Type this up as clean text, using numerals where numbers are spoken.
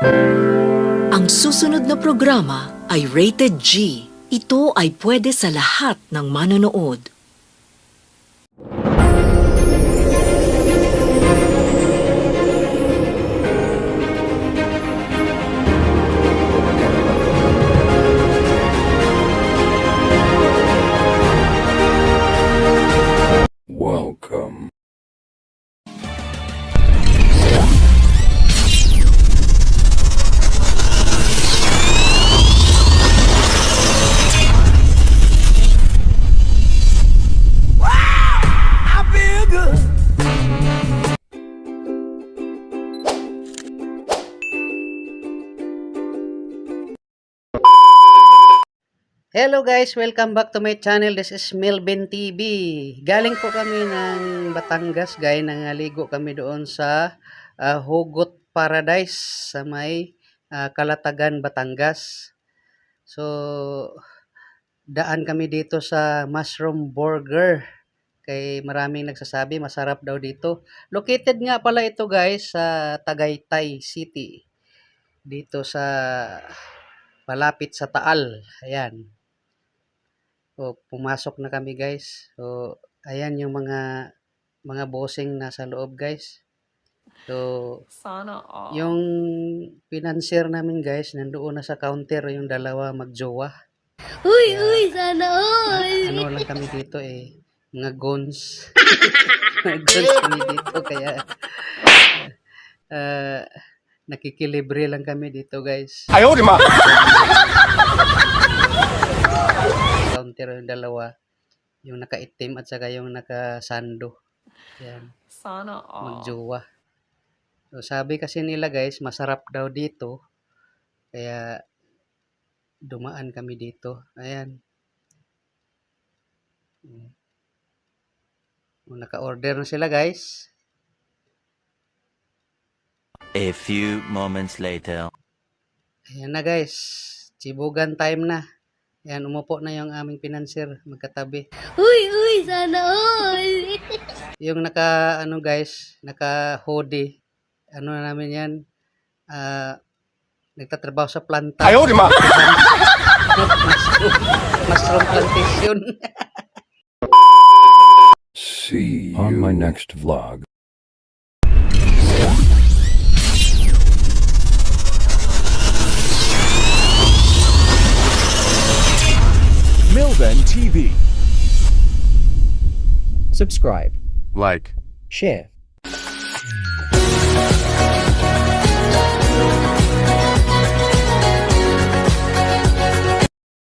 Ang susunod na programa ay rated G. Ito ay pwede sa lahat ng manonood. Welcome. Hello guys, welcome back to my channel. This is Melvin TV. Galing po kami ng Batangas, guys. Nangaligo kami doon sa Hugot Paradise sa may Kalatagan, Batangas. So, daan kami dito sa Mushroom Burger. Kay maraming nagsasabi, masarap daw dito. Located nga pala ito guys sa Tagaytay City. Dito sa malapit sa Taal. Ayan. So, pumasok na kami guys. So, ayan yung mga bossing nasa loob guys. So, Sana all. yung financier namin guys, nandoon na sa counter yung dalawa magjowa. Uy, sana all. Ano lang kami dito mga gons. Mga gons kami dito kaya nakikilibre lang kami dito guys. Ayaw di ma! Counter yung dalawa. Yung nakaitim at saka yung nakasando. Yan. Sana all. Magjowa. So, sabi kasi nila guys, masarap daw dito. Kaya dumaan kami dito. Ayan. Naka-order na sila guys. A few moments later. Ayan na guys. Chibugan time na. Ayan, umupo na yung aming financier. Magkatabi. Uy, sana all. Yung naka hoodie. Ano na namin yan? Nagtatrabaho sa planta. Ayaw di ma! Mushroom plantation. See you on my next vlog. Milven TV. Subscribe, Like. share.